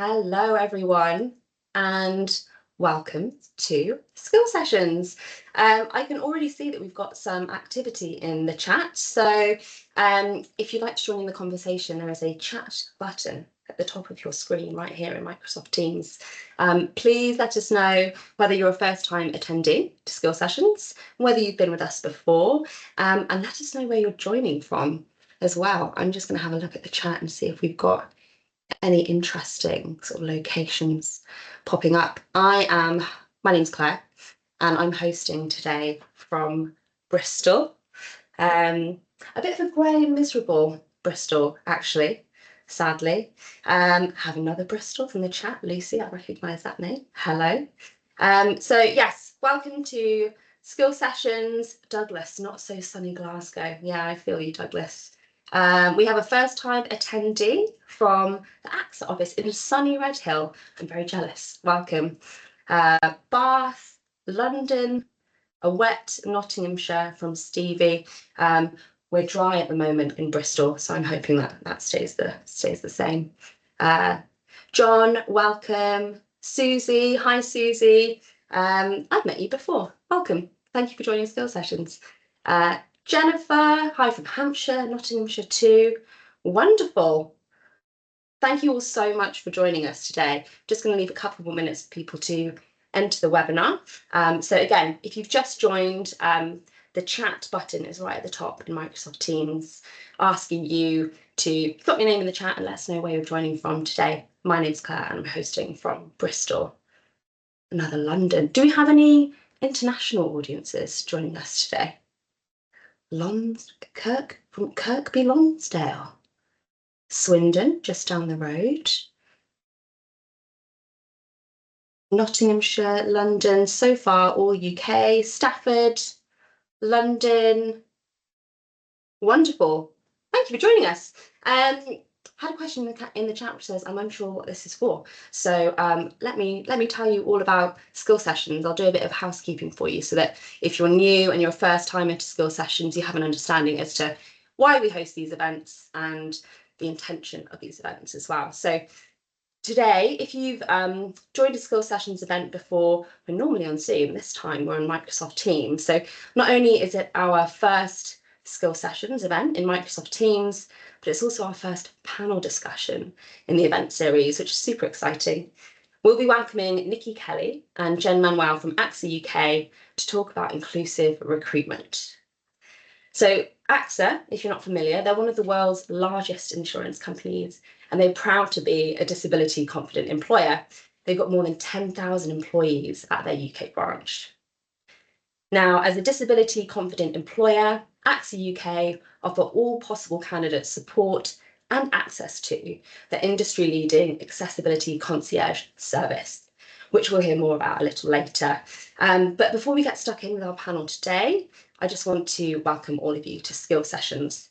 Hello, everyone, and welcome to Skill Sessions. I can already see that we've got some activity in the chat. So if you'd like to join in the conversation, there is a chat button at the top of your screen right here in Microsoft Teams. Please let us know whether you're a first-time attendee to Skill Sessions, whether you've been with us before, and let us know where you're joining from as well. I'm just going to have a look at the chat and see if we've got any interesting sort of locations popping up. My name's Claire, and I'm hosting today from Bristol. A bit of a grey and miserable Bristol, actually, sadly. Have another Bristol from the chat, Lucy, I recognise that name. Hello. So yes, welcome to Skill Sessions, Douglas, not so sunny Glasgow. Yeah, I feel you, Douglas. We have a first-time attendee from the AXA office in sunny Redhill. I'm very jealous. Welcome. Bath, London, a wet Nottinghamshire from Stevie. We're dry at the moment in Bristol, so I'm hoping that stays the same. John, welcome. Susie, hi Susie. I've met you before. Welcome. Thank you for joining Skill Sessions. Jennifer, hi from Hampshire, Nottinghamshire too. Wonderful. Thank you all so much for joining us today. Just going to leave a couple more minutes for people to enter the webinar. So again, if you've just joined, the chat button is right at the top in Microsoft Teams, asking you to put your name in the chat and let us know where you're joining from today. My name's Claire and I'm hosting from Bristol. Another London. Do we have any international audiences joining us today? From Kirkby Lonsdale, Swindon, just down the road, Nottinghamshire, London, so far all UK, Stafford, London. Wonderful. Thank you for joining us. Had a question in the chat which says, I'm unsure what this is for. So let me tell you all about Skill Sessions. I'll do a bit of housekeeping for you so that if you're new and you're a first time into Skill Sessions, you have an understanding as to why we host these events and the intention of these events as well. So today, if you've joined a Skill Sessions event before, we're normally on Zoom. This time we're on Microsoft Teams. So not only is it our first Skill Sessions event in Microsoft Teams, but it's also our first panel discussion in the event series, which is super exciting. We'll be welcoming Nicki Kelly and Jen Manuel from AXA UK to talk about inclusive recruitment. So AXA, if you're not familiar, they're one of the world's largest insurance companies, and they're proud to be a disability confident employer. They've got more than 10,000 employees at their UK branch. Now, as a disability confident employer, AXA UK offer all possible candidates support and access to the industry-leading Accessibility Concierge service, which we'll hear more about a little later. But before we get stuck in with our panel today, I just want to welcome all of you to Skill Sessions.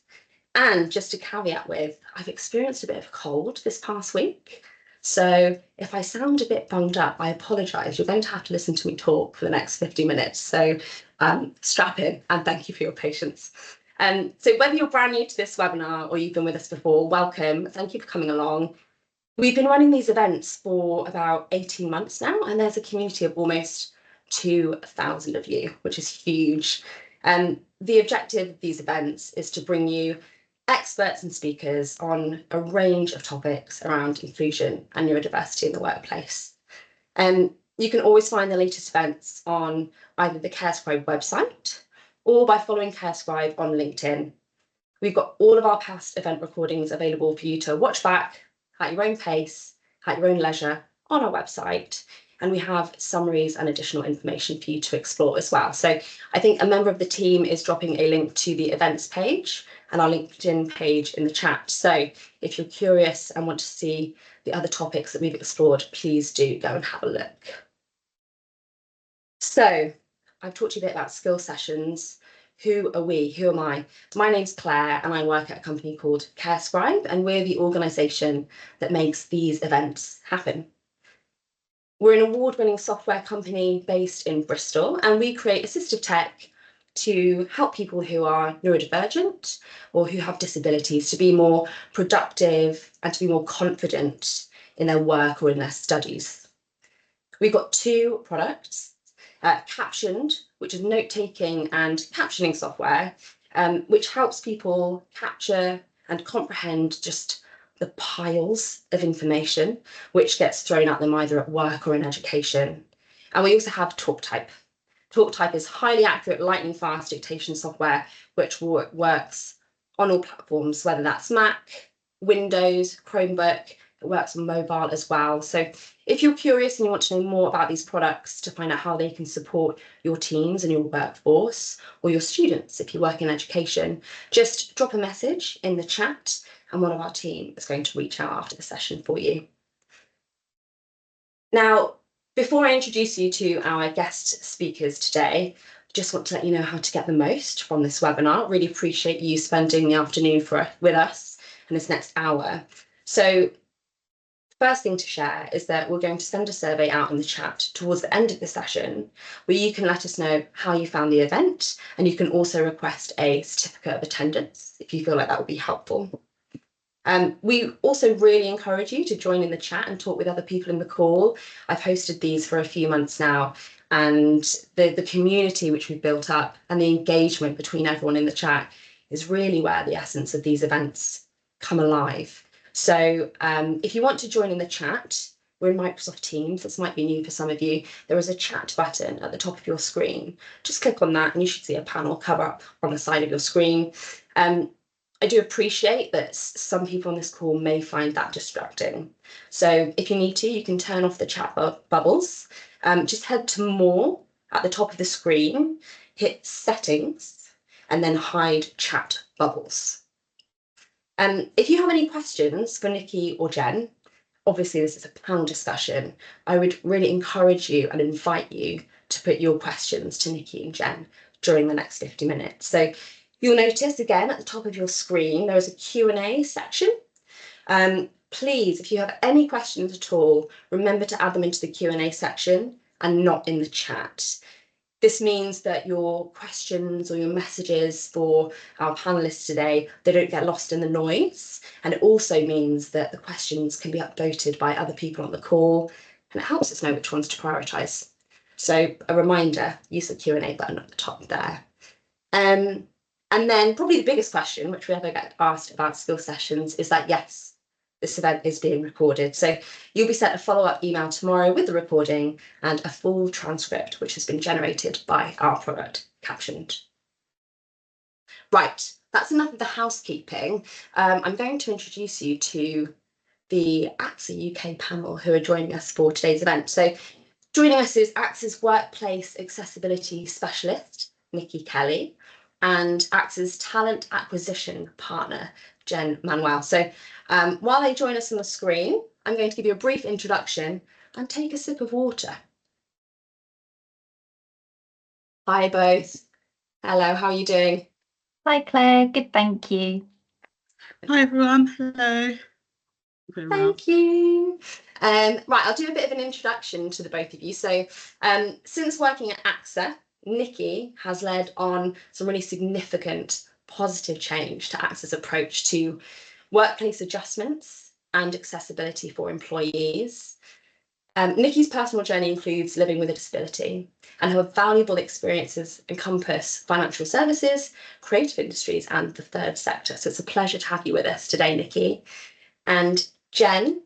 And just to caveat with, I've experienced a bit of a cold this past week. So if I sound a bit bunged up, I apologise. You're going to have to listen to me talk for the next 50 minutes. So strap in and thank you for your patience. So whether you're brand new to this webinar or you've been with us before, welcome. Thank you for coming along. We've been running these events for about 18 months now, and there's a community of almost 2,000 of you, which is huge. The objective of these events is to bring you experts and speakers on a range of topics around inclusion and neurodiversity in the workplace. You can always find the latest events on either the CareScribe website or by following CareScribe on LinkedIn. We've got all of our past event recordings available for you to watch back at your own pace, at your own leisure on our website. And we have summaries and additional information for you to explore as well. So I think a member of the team is dropping a link to the events page and our LinkedIn page in the chat. So if you're curious and want to see the other topics that we've explored, please do go and have a look. So I've talked to you a bit about Skill Sessions. Who are we? Who am I? My name's Claire and I work at a company called CareScribe, and we're the organisation that makes these events happen. We're an award-winning software company based in Bristol, and we create assistive tech to help people who are neurodivergent or who have disabilities to be more productive and to be more confident in their work or in their studies. We've got 2 products, Captioned, which is note-taking and captioning software, which helps people capture and comprehend just the piles of information which gets thrown at them either at work or in education. And we also have TalkType. TalkType is highly accurate, lightning fast dictation software, which works on all platforms, whether that's Mac, Windows, Chromebook. It works on mobile as well. So if you're curious and you want to know more about these products to find out how they can support your teams and your workforce, or your students if you work in education, just drop a message in the chat and one of our team is going to reach out after the session for you. Now, before I introduce you to our guest speakers today, I just want to let you know how to get the most from this webinar. Really appreciate you spending the afternoon with us in this next hour. So first thing to share is that we're going to send a survey out in the chat towards the end of the session where you can let us know how you found the event, and you can also request a certificate of attendance if you feel like that would be helpful. We also really encourage you to join in the chat and talk with other people in the call. I've hosted these for a few months now, and the community which we've built up and the engagement between everyone in the chat is really where the essence of these events come alive. So if you want to join in the chat, we're in Microsoft Teams. This might be new for some of you. There is a chat button at the top of your screen. Just click on that and you should see a panel cover up on the side of your screen. I do appreciate that some people on this call may find that distracting. So if you need to, you can turn off the chat bubbles. Just head to More at the top of the screen, hit Settings, and then hide chat bubbles. If you have any questions for Nicki or Jen, obviously this is a panel discussion, I would really encourage you and invite you to put your questions to Nicki and Jen during the next 50 minutes. So you'll notice again at the top of your screen, there is a Q&A section. Please, if you have any questions at all, remember to add them into the Q&A section and not in the chat. This means that your questions or your messages for our panelists today, they don't get lost in the noise. And it also means that the questions can be upvoted by other people on the call, and it helps us know which ones to prioritise. So a reminder, use the Q&A button at the top there. And then probably the biggest question, which we ever get asked about skill sessions, is that yes, this event is being recorded. So you'll be sent a follow-up email tomorrow with the recording and a full transcript, which has been generated by our product, Captioned. Right, that's enough of the housekeeping. I'm going to introduce you to the AXA UK panel who are joining us for today's event. So joining us is AXA's Workplace Accessibility Specialist, Nicki Kelly, and AXA's Talent Acquisition Partner, Jen Manuel. So while they join us on the screen, I'm going to give you a brief introduction and take a sip of water. Hi both. Hello, how are you doing? Hi Claire, good, thank you. Hi everyone, hello. Thank you. Right, I'll do a bit of an introduction to the both of you. So since working at AXA, Nicki has led on some really significant positive change to AXA's approach to workplace adjustments and accessibility for employees. Nicki's personal journey includes living with a disability, and her valuable experiences encompass financial services, creative industries, and the third sector. So it's a pleasure to have you with us today, Nicki. And Jen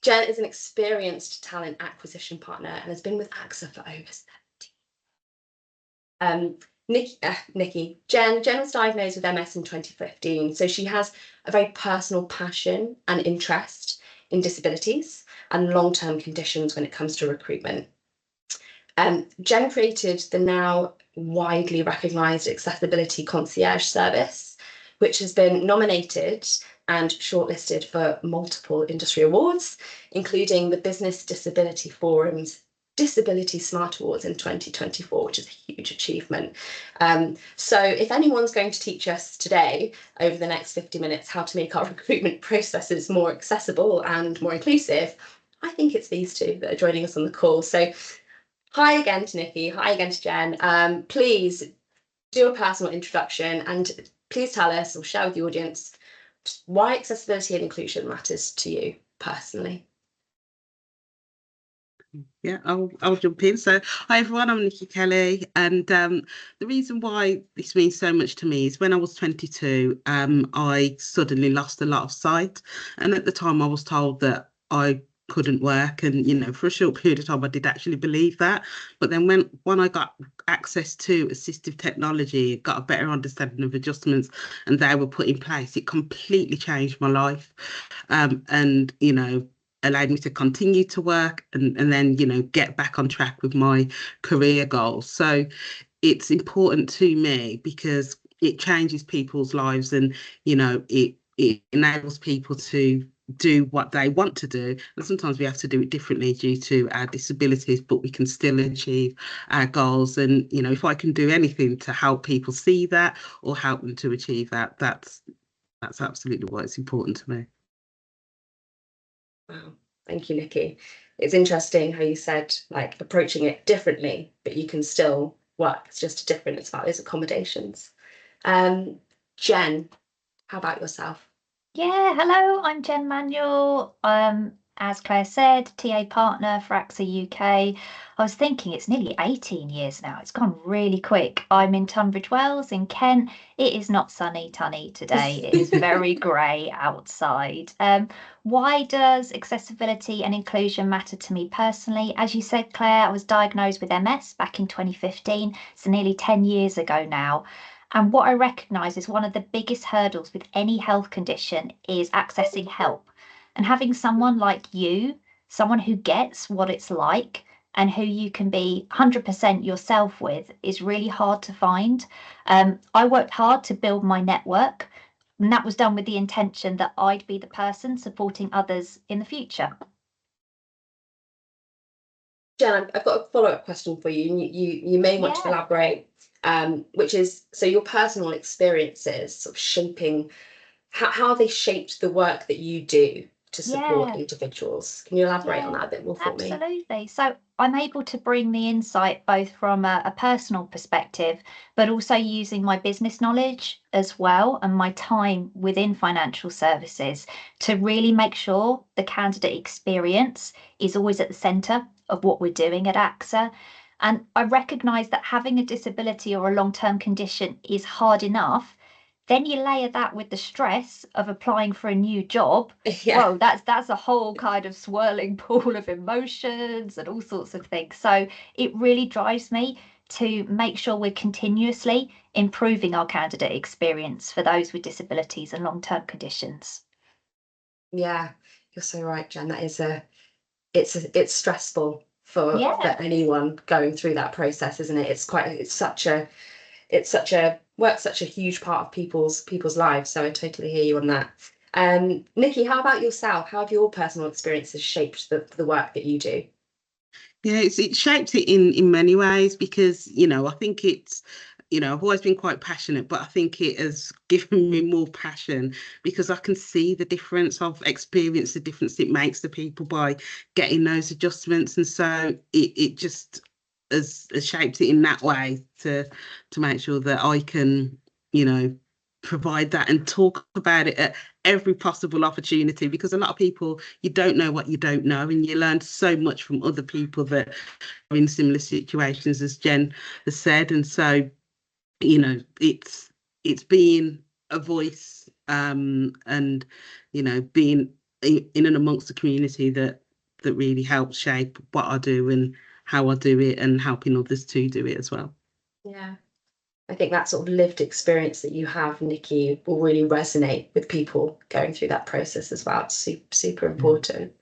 is an experienced talent acquisition partner and has been with AXA for over 70. Jen was diagnosed with MS in 2015, so she has a very personal passion and interest in disabilities and long-term conditions when it comes to recruitment. Jen created the now widely recognised Accessibility Concierge service, which has been nominated and shortlisted for multiple industry awards, including the Business Disability Forum's Disability Smart Awards in 2024, which is a huge achievement. So if anyone's going to teach us today over the next 50 minutes how to make our recruitment processes more accessible and more inclusive, I think it's these two that are joining us on the call. So hi again to Nicki, hi again to Jen. Please do a personal introduction and please tell us or share with the audience why accessibility and inclusion matters to you personally. Yeah, I'll jump in. So, hi everyone, I'm Nicki Kelly, and the reason why this means so much to me is when I was 22, I suddenly lost a lot of sight, and at the time I was told that I couldn't work, and for a short period of time I did actually believe that. But then when I got access to assistive technology, got a better understanding of adjustments, and they were put in place, it completely changed my life, and allowed me to continue to work and then get back on track with my career goals. So it's important to me because it changes people's lives, and it enables people to do what they want to do, and sometimes we have to do it differently due to our disabilities, but we can still achieve our goals. And if I can do anything to help people see that or help them to achieve that, that's absolutely why it's important to me. Wow, thank you, Nicki. It's interesting how you said like approaching it differently, but you can still work. It's just different. It's about those accommodations. Jen, how about yourself? Yeah, hello, I'm Jen Manuel. As Claire said, TA partner for AXA UK. I was thinking it's nearly 18 years now. It's gone really quick. I'm in Tunbridge Wells in Kent. It is not sunny tunny today. It is very grey outside. Why does accessibility and inclusion matter to me personally? As you said, Claire, I was diagnosed with MS back in 2015, so nearly 10 years ago now. And what I recognise is one of the biggest hurdles with any health condition is accessing help. And having someone like you, someone who gets what it's like and who you can be 100% yourself with, is really hard to find. I worked hard to build my network, and that was done with the intention that I'd be the person supporting others in the future. Jen, I've got a follow-up question for you. You may want to elaborate, which is, so your personal experiences sort of shaping, how they shaped the work that you do to support individuals. Can you elaborate on that a bit more for me? Absolutely. So I'm able to bring the insight both from a personal perspective, but also using my business knowledge as well and my time within financial services to really make sure the candidate experience is always at the centre of what we're doing at AXA. And I recognise that having a disability or a long-term condition is hard enough. Then you layer that with the stress of applying for a new job. Yeah. Whoa, that's a whole kind of swirling pool of emotions and all sorts of things. So it really drives me to make sure we're continuously improving our candidate experience for those with disabilities and long-term conditions. Yeah, you're so right, Jen. That is it's stressful for anyone going through that process, isn't it? It's such a work's such a huge part of people's lives. So I totally hear you on that. Nicki, how about yourself? How have your personal experiences shaped the work that you do? Yeah, it shapes it in many ways because, I think it's, I've always been quite passionate, but I think it has given me more passion because I can see the difference. I've experienced the difference it makes to people by getting those adjustments. And so it just has shaped it in that way to make sure that I can, provide that and talk about it at every possible opportunity, because a lot of people, you don't know what you don't know, and you learn so much from other people that are in similar situations, as Jen has said. And so it's being a voice, and being in and amongst the community that really helps shape what I do and how I do it, and helping others to do it as well. Yeah, I think that sort of lived experience that you have, Nicki, will really resonate with people going through that process as well. It's super important.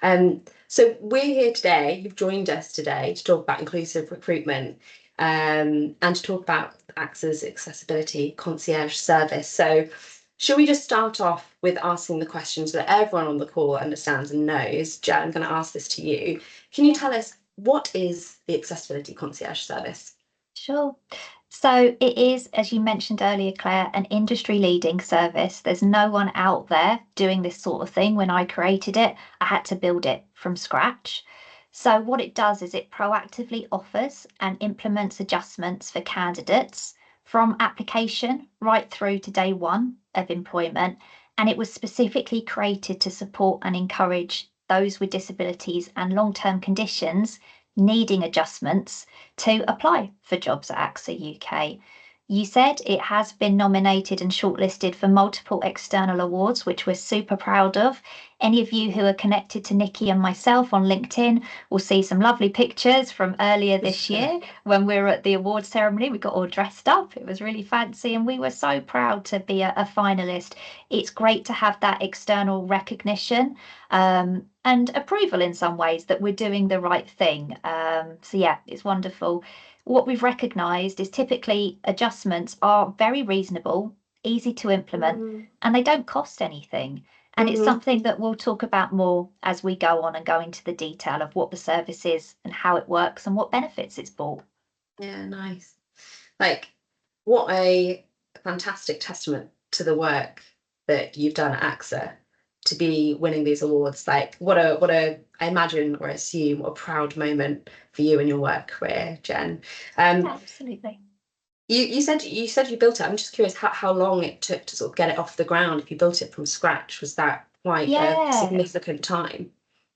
So we're here today, you've joined us today to talk about inclusive recruitment, and to talk about AXA's Accessibility Concierge service. So should we just start off with asking the questions that everyone on the call understands and knows? Jen, I'm going to ask this to you. Can you tell us, what is the Accessibility Concierge service? Sure. So it is, as you mentioned earlier, Claire, an industry leading service. There's no one out there doing this sort of thing. When I created it, I had to build it from scratch. So what it does is it proactively offers and implements adjustments for candidates from application right through to day one of employment. And it was specifically created to support and encourage those with disabilities and long-term conditions needing adjustments to apply for jobs at AXA UK. You said it has been nominated and shortlisted for multiple external awards, which we're super proud of. Any of you who are connected to Nicki and myself on LinkedIn will see some lovely pictures from earlier this year when we were at the awards ceremony. We got all dressed up. It was really fancy and we were so proud to be a finalist. It's great to have that external recognition and approval in some ways that we're doing the right thing. So yeah, it's wonderful. What we've recognised is typically adjustments are very reasonable, easy to implement, and they don't cost anything. And it's something that we'll talk about more as we go on and go into the detail of what the service is and how it works and what benefits it's brought. Yeah, nice. Like, what a fantastic testament to the work that you've done at AXA to be winning these awards. Like, what a I imagine or assume what a proud moment for you and your work career, Jen. Absolutely. You said you built it. I'm just curious how long it took to sort of get it off the ground. If you built it from scratch, was that quite a significant time?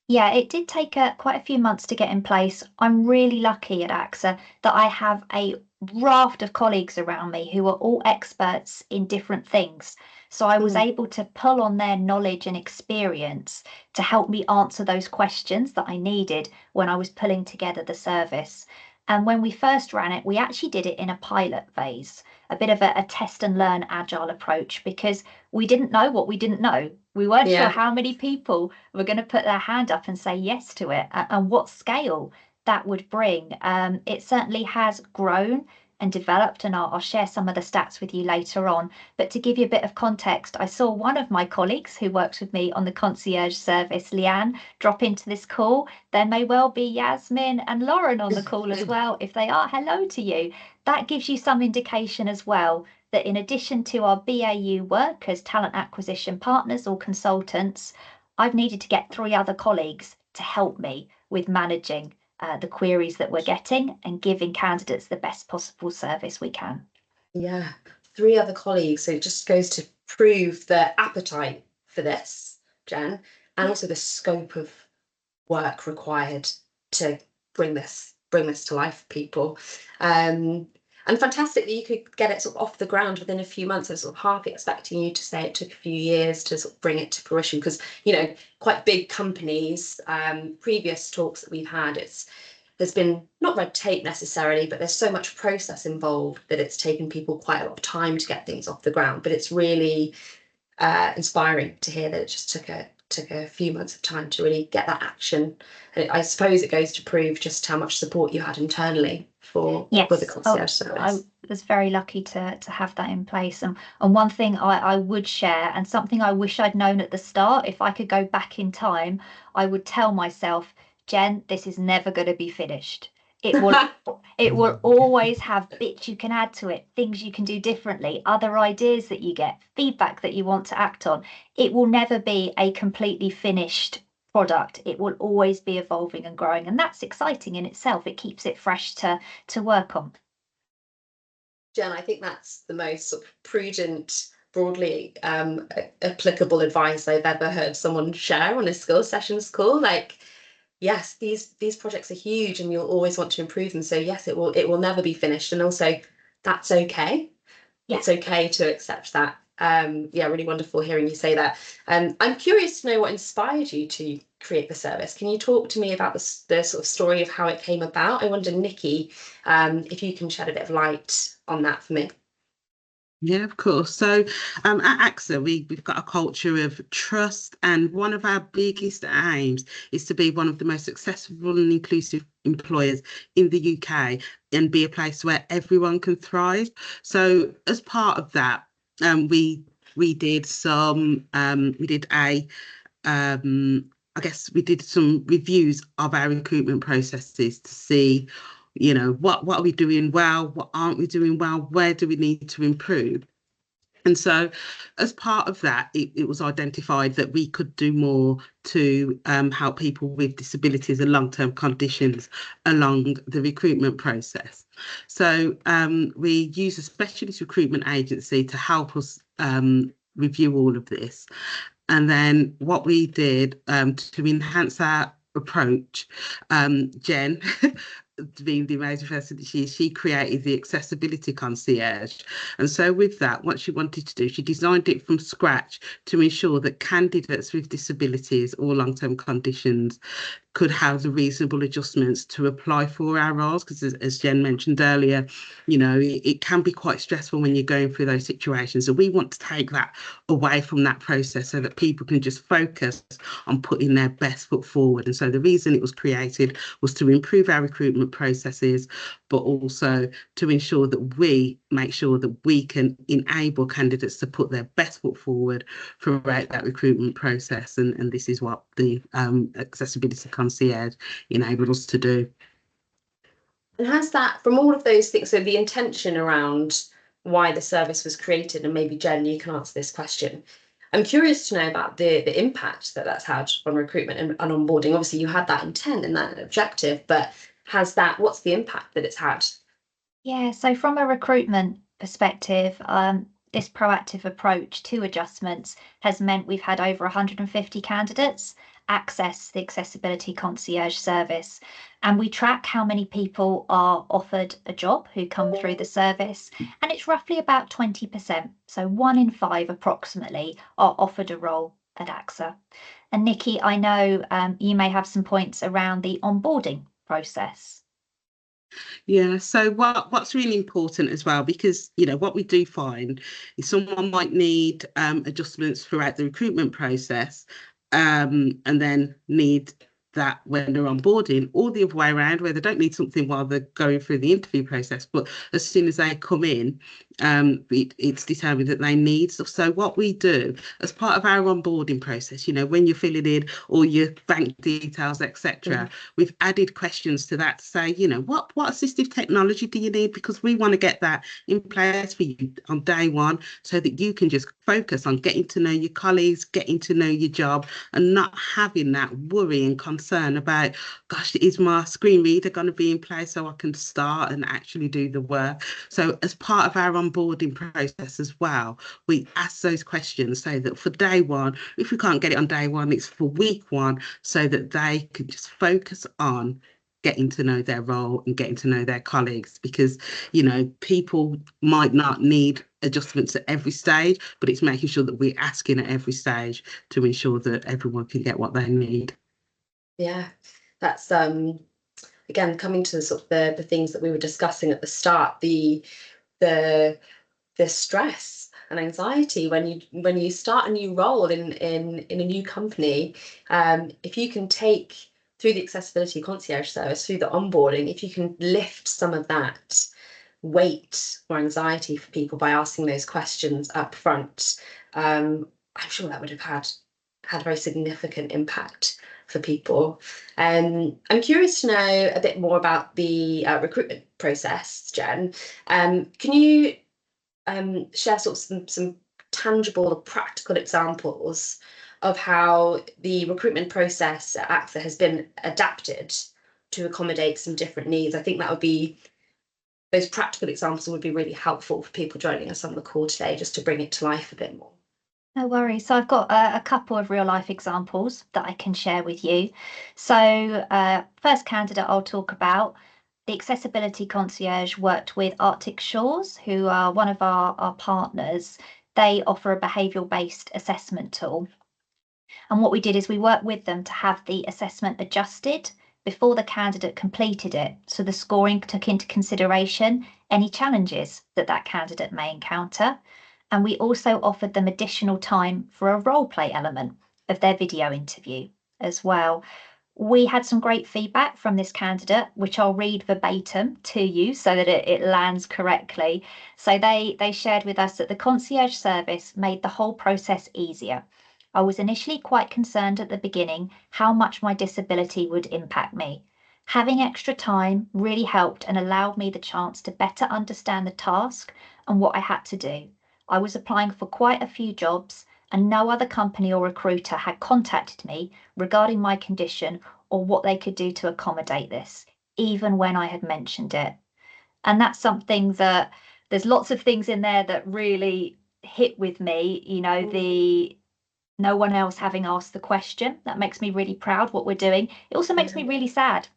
Yeah, it did take quite a few months to get in place. I'm really lucky at AXA that I have a raft of colleagues around me who are all experts in different things. So I was able to pull on their knowledge and experience to help me answer those questions that I needed when I was pulling together the service. And when we first ran it, we actually did it in a pilot phase, a bit of a test and learn agile approach, because we didn't know what we didn't know. We weren't sure how many people were going to put their hand up and say yes to it and what scale that would bring. It certainly has grown and developed, and I'll share some of the stats with you later on. But to give you a bit of context, I saw one of my colleagues who works with me on the concierge service, Leanne, drop into this call. There may well be Yasmin and Lauren on the call as well. If they are, hello to you. That gives you some indication as well that in addition to our BAU work as talent acquisition partners or consultants, I've needed to get 3 other colleagues to help me with managing the queries that we're getting and giving candidates the best possible service we can. Yeah, 3 other colleagues. So it just goes to prove the appetite for this, Jen, and also the scope of work required to bring this to life for people. And fantastic that you could get it sort of off the ground within a few months. I was sort of half expecting you to say it took a few years to sort of bring it to fruition, because, you know, quite big companies, previous talks that we've had, there's been not red tape necessarily, but there's so much process involved that it's taken people quite a lot of time to get things off the ground. But it's really inspiring to hear that it just took a few months of time to really get that action. And I suppose it goes to prove just how much support you had internally for the concierge service. I was very lucky to have that in place. And one thing I would share, and something I wish I'd known at the start, if I could go back in time, I would tell myself, Jen, this is never going to be finished. It will always have bits you can add to it, things you can do differently, other ideas that you get, feedback that you want to act on. It will never be a completely finished product. It will always be evolving and growing, and that's exciting in itself. It keeps it fresh to work on. Jen, I think that's the most sort of prudent, broadly applicable advice I've ever heard someone share on a skills sessions call. Like, yes, these projects are huge and you'll always want to improve them. So yes, it will never be finished. And also that's okay. Yeah. It's okay to accept that. Yeah, really wonderful hearing you say that. I'm curious to know what inspired you to create the service. Can you talk to me about the sort of story of how it came about? I wonder, Nicki, if you can shed a bit of light on that for me. Yeah, of course. So at AXA, we've got a culture of trust, and one of our biggest aims is to be one of the most accessible and inclusive employers in the UK and be a place where everyone can thrive. So as part of that, we did some I guess we did some reviews of our recruitment processes to see, you know, what are we doing well, what aren't we doing well, where do we need to improve. And so as part of that, it was identified that we could do more to help people with disabilities and long-term conditions along the recruitment process. So we use a specialist recruitment agency to help us review all of this. And then what we did to enhance our approach, Jen, being the amazing person that she created the accessibility concierge. And so with that, what she wanted to do, she designed it from scratch to ensure that candidates with disabilities or long-term conditions could have the reasonable adjustments to apply for our roles. Because as Jen mentioned earlier, it can be quite stressful when you're going through those situations. So we want to take that away from that process so that people can just focus on putting their best foot forward. And so the reason it was created was to improve our recruitment processes, but also to ensure that we make sure that we can enable candidates to put their best foot forward throughout that recruitment process. And this is what the accessibility concierge enabled us to do. And has that, from all of those things, so the intention around why the service was created, and maybe Jen, you can answer this question. I'm curious to know about the impact that that's had on recruitment and onboarding. Obviously, you had that intent and that objective, but what's the impact that it's had? Yeah, so from a recruitment perspective, this proactive approach to adjustments has meant we've had over 150 candidates access the accessibility concierge service. And we track how many people are offered a job who come through the service. And it's roughly about 20%. So 1 in 5 approximately are offered a role at AXA. And Nicki, I know you may have some points around the onboarding process. Yeah, so what's really important as well, because what we do find is someone might need adjustments throughout the recruitment process, and then need that when they're onboarding, or the other way around, where they don't need something while they're going through the interview process, but as soon as they come in, it's determined that they need stuff. So what we do as part of our onboarding process, when you're filling in all your bank details, etc., we've added questions to that to say, what assistive technology do you need? Because we want to get that in place for you on day one, so that you can just focus on getting to know your colleagues, getting to know your job, and not having that worry and concern about, gosh, is my screen reader going to be in place so I can start and actually do the work? So as part of our onboarding process as well, we ask those questions so that for day one, if we can't get it on day one, it's for week one, so that they can just focus on getting to know their role and getting to know their colleagues. Because people might not need adjustments at every stage, but it's making sure that we're asking at every stage to ensure that everyone can get what they need. Yeah, that's again coming to sort of the things that we were discussing at the start, the stress and anxiety when you start a new role in a new company. If you can take through the accessibility concierge service, through the onboarding, if you can lift some of that weight or anxiety for people by asking those questions up front, I'm sure that would have had a very significant impact for people. I'm curious to know a bit more about the recruitment process, Jen. Can you share sort of some tangible or practical examples of how the recruitment process at AXA has been adapted to accommodate some different needs? I think that would be, those practical examples would be really helpful for people joining us on the call today, just to bring it to life a bit more. No worries. So I've got a couple of real life examples that I can share with you. So first candidate I'll talk about, the accessibility concierge worked with Arctic Shores, who are one of our partners. They offer a behavioural based assessment tool. And what we did is we worked with them to have the assessment adjusted before the candidate completed it. So the scoring took into consideration any challenges that candidate may encounter. And we also offered them additional time for a role play element of their video interview as well. We had some great feedback from this candidate, which I'll read verbatim to you so that it lands correctly. So they shared with us that the concierge service made the whole process easier. I was initially quite concerned at the beginning how much my disability would impact me. Having extra time really helped and allowed me the chance to better understand the task and what I had to do. I was applying for quite a few jobs and no other company or recruiter had contacted me regarding my condition or what they could do to accommodate this, even when I had mentioned it. And that's something that there's lots of things in there that really hit with me, the no one else having asked the question. That makes me really proud what we're doing. It also makes me really sad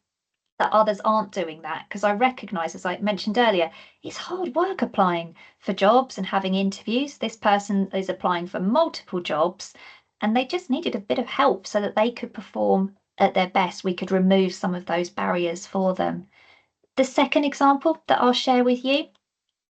that others aren't doing that, because I recognise, as I mentioned earlier, it's hard work applying for jobs and having interviews. This person is applying for multiple jobs and they just needed a bit of help so that they could perform at their best. We could remove some of those barriers for them. The second example that I'll share with you.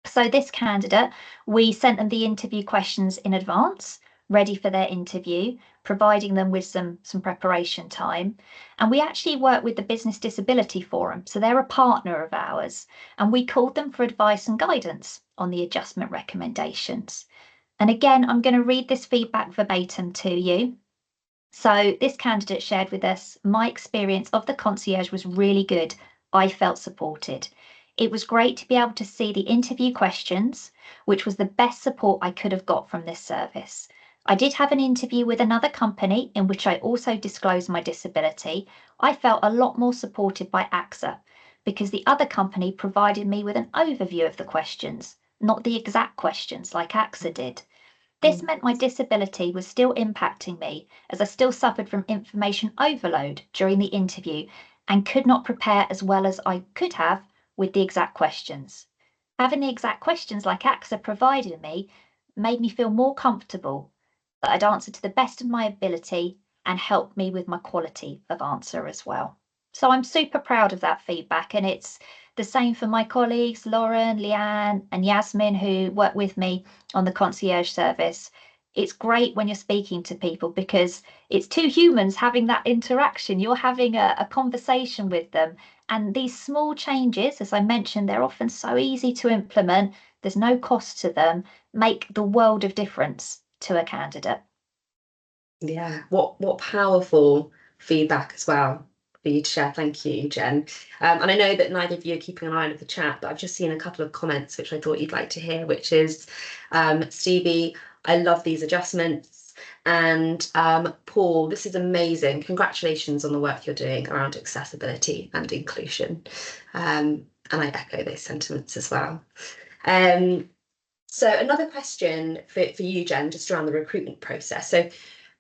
So this candidate, we sent them the interview questions in advance, ready for their interview, providing them with some preparation time. And we actually work with the Business Disability Forum. So they're a partner of ours. And we called them for advice and guidance on the adjustment recommendations. And again, I'm going to read this feedback verbatim to you. So this candidate shared with us, my experience of the concierge was really good. I felt supported. It was great to be able to see the interview questions, which was the best support I could have got from this service. I did have an interview with another company in which I also disclosed my disability. I felt a lot more supported by AXA because the other company provided me with an overview of the questions, not the exact questions like AXA did. This meant my disability was still impacting me, as I still suffered from information overload during the interview and could not prepare as well as I could have with the exact questions. Having the exact questions like AXA provided me made me feel more comfortable that I'd answered to the best of my ability and helped me with my quality of answer as well. So I'm super proud of that feedback, and it's the same for my colleagues, Lauren, Leanne and Yasmin, who work with me on the concierge service. It's great when you're speaking to people because it's two humans having that interaction. You're having a conversation with them. And these small changes, as I mentioned, they're often so easy to implement. There's no cost to them, make the world of difference to a candidate. Yeah, what powerful feedback as well for you to share. Thank you, Jen. And I know that neither of you are keeping an eye on the chat, but I've just seen a couple of comments which I thought you'd like to hear, which is Stevie, I love these adjustments. And Paul, this is amazing. Congratulations on the work you're doing around accessibility and inclusion. And I echo those sentiments as well. So another question for you, Jen, just around the recruitment process. So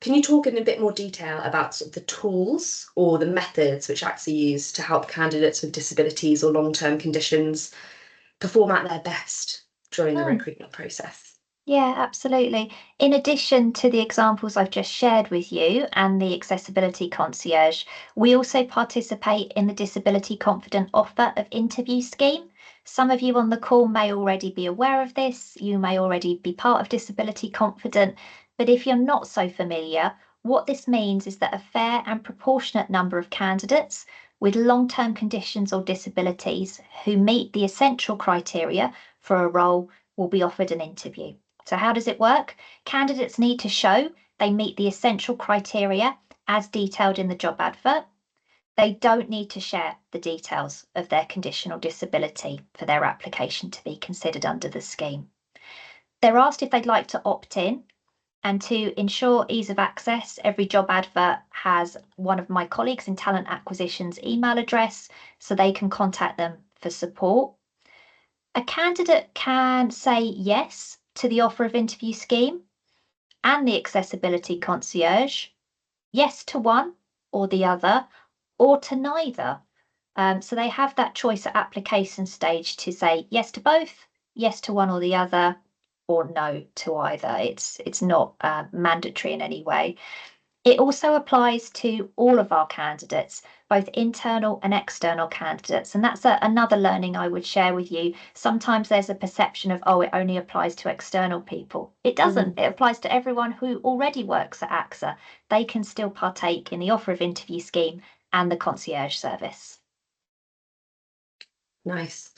can you talk in a bit more detail about sort of the tools or the methods which AXA use to help candidates with disabilities or long-term conditions perform at their best during the recruitment process? Yeah, absolutely. In addition to the examples I've just shared with you and the accessibility concierge, we also participate in the Disability Confident Offer of Interview scheme. Some of you on the call may already be aware of this. You may already be part of Disability Confident. But if you're not so familiar, what this means is that a fair and proportionate number of candidates with long-term conditions or disabilities who meet the essential criteria for a role will be offered an interview. So how does it work? Candidates need to show they meet the essential criteria as detailed in the job advert. They don't need to share the details of their condition or disability for their application to be considered under the scheme. They're asked if they'd like to opt in. And to ensure ease of access, every job advert has one of my colleagues in talent acquisition's email address, so they can contact them for support. A candidate can say yes to the offer of interview scheme and the accessibility concierge, yes to one or the other, or to neither. So they have that choice at application stage to say yes to both, yes to one or the other, or no to either. It's not mandatory in any way. It also applies to all of our candidates, both internal and external candidates. And that's another learning I would share with you. Sometimes there's a perception of, oh, it only applies to external people. It doesn't. It applies to everyone who already works at AXA. They can still partake in the offer of interview scheme and the concierge service. Nice.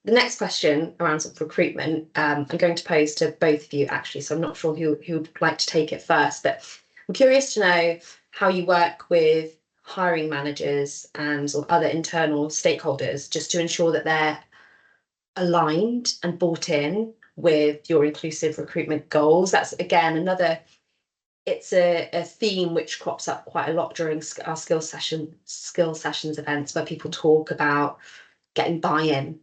The next question around sort of recruitment, I'm going to pose to both of you actually, so I'm not sure who would like to take it first, but I'm curious to know how you work with hiring managers and sort of other internal stakeholders just to ensure that they're aligned and bought in with your inclusive recruitment goals. That's again it's a theme which crops up quite a lot during our skill sessions events, where people talk about getting buy-in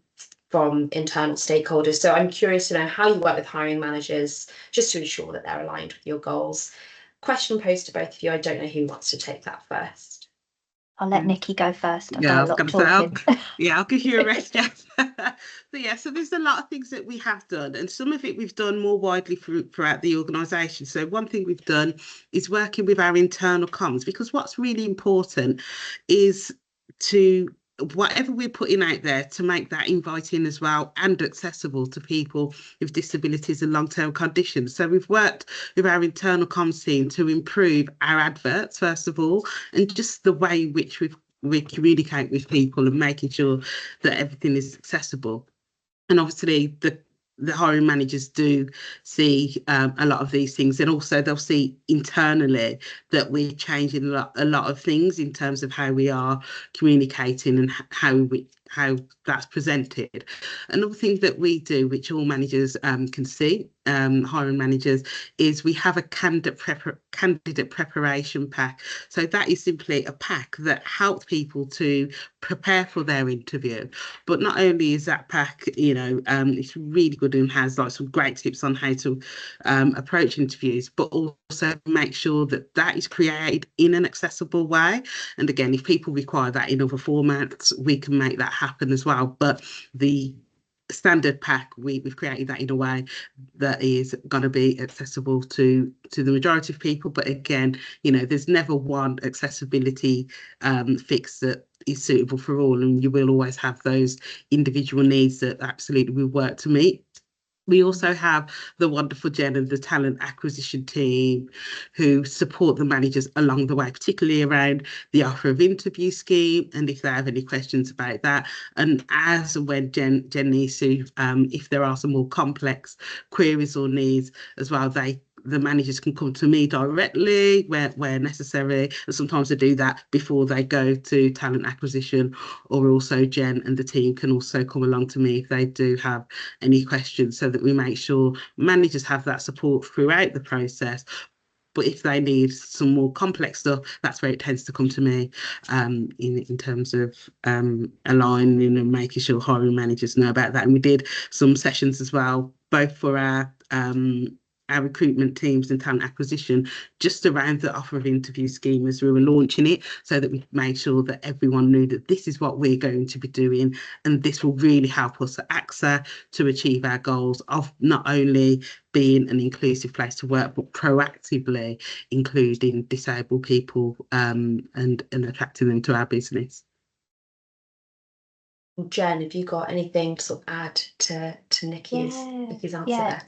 from internal stakeholders. So I'm curious to know how you work with hiring managers just to ensure that they're aligned with your goals. Question posed to both of you. I don't know who wants to take that first. I'll let Nicki go first. I've Yeah, done I a was lot going of to say, talking. I'll give you a rest, Jeff. So there's a lot of things that we have done, and some of it we've done more widely throughout the organisation. So one thing we've done is working with our internal comms, because what's really important is to whatever we're putting out there to make that inviting as well and accessible to people with disabilities and long-term conditions. So we've worked with our internal comms team to improve our adverts, first of all, and just the way in which we communicate with people and making sure that everything is accessible. And obviously the hiring managers do see a lot of these things, and also they'll see internally that we're changing a lot of things in terms of how we are communicating and how that's presented. Another thing that we do, which all managers can see, hiring managers, is we have a candidate preparation pack. So that is simply a pack that helps people to prepare for their interview. But not only is that pack, it's really good and has like some great tips on how to approach interviews, but also make sure that that is created in an accessible way. And again, if people require that in other formats, we can make that happen as well. But the standard pack, we've created that in a way that is going to be accessible to the majority of people. But again, there's never one accessibility fix that is suitable for all, and you will always have those individual needs that absolutely we work to meet. We also have the wonderful Jen and the talent acquisition team who support the managers along the way, particularly around the offer of interview scheme, and if they have any questions about that. And as and when Jen needs to, if there are some more complex queries or needs as well, the managers can come to me directly where necessary, and sometimes they do that before they go to talent acquisition, or also Jen and the team can also come along to me if they do have any questions, so that we make sure managers have that support throughout the process. But if they need some more complex stuff, that's where it tends to come to me, in terms of aligning and making sure hiring managers know about that. And we did some sessions as well, both for our recruitment teams and talent acquisition, just around the offer of interview scheme as we were launching it, so that we made sure that everyone knew that this is what we're going to be doing, and this will really help us at AXA to achieve our goals of not only being an inclusive place to work, but proactively including disabled people, and attracting them to our business. Jen, have you got anything to sort of add to Nicki's answer there?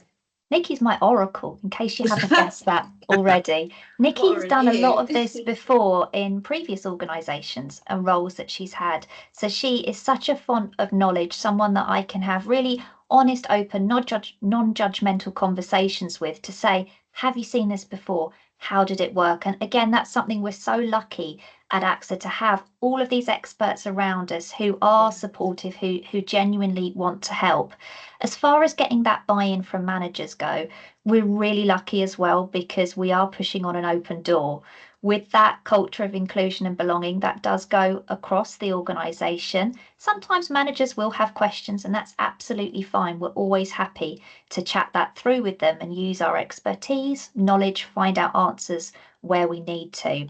Nicki's my oracle, in case you haven't guessed that already. Nicki's done a lot of this before in previous organisations and roles that she's had. So she is such a font of knowledge, someone that I can have really honest, open, non-judgmental conversations with to say, have you seen this before? How did it work? And again, that's something we're so lucky at AXA to have all of these experts around us who are supportive, who genuinely want to help. As far as getting that buy-in from managers go, we're really lucky as well, because we are pushing on an open door. With that culture of inclusion and belonging, that does go across the organisation. Sometimes managers will have questions, and that's absolutely fine. We're always happy to chat that through with them and use our expertise, knowledge, find out answers where we need to.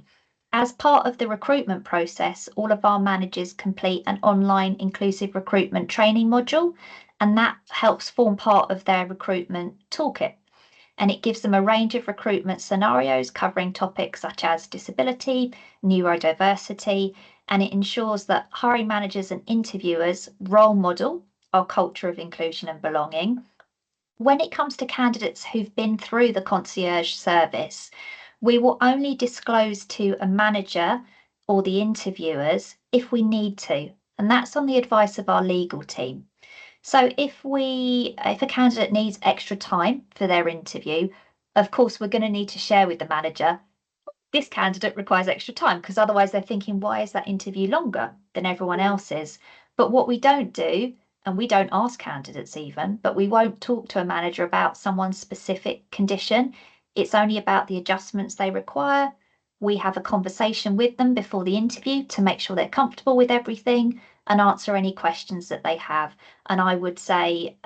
As part of the recruitment process, all of our managers complete an online inclusive recruitment training module, and that helps form part of their recruitment toolkit. And it gives them a range of recruitment scenarios covering topics such as disability, neurodiversity, and it ensures that hiring managers and interviewers role model our culture of inclusion and belonging. When it comes to candidates who've been through the concierge service, we will only disclose to a manager or the interviewers if we need to, and that's on the advice of our legal team. So if a candidate needs extra time for their interview, of course, we're going to need to share with the manager, this candidate requires extra time, because otherwise they're thinking, why is that interview longer than everyone else's? But what we don't do, and we don't ask candidates even, but we won't talk to a manager about someone's specific condition. It's only about the adjustments they require, We have a conversation with them before the interview to make sure they're comfortable with everything and answer any questions that they have. And I would say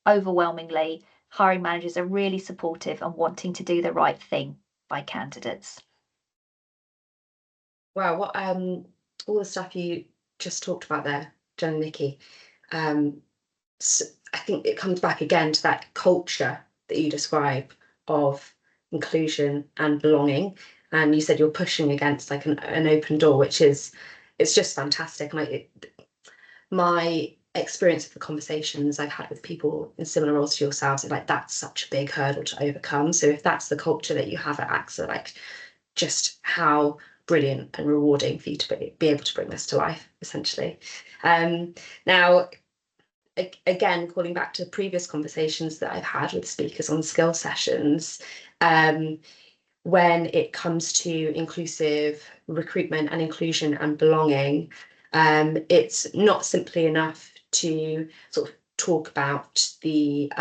overwhelmingly, hiring managers are really supportive and wanting to do the right thing by candidates. Wow, what all the stuff you just talked about there, Jen and Nicki. So I think it comes back again to that culture that you describe of inclusion and belonging. And you said you're pushing against like an open door, which is, it's just fantastic. And my experience of the conversations I've had with people in similar roles to yourselves, like that's such a big hurdle to overcome. So if that's the culture that you have at AXA, like just how brilliant and rewarding for you to be able to bring this to life, essentially. Now, again, calling back to previous conversations that I've had with speakers on skill sessions, when it comes to inclusive recruitment and inclusion and belonging, it's not simply enough to sort of talk about the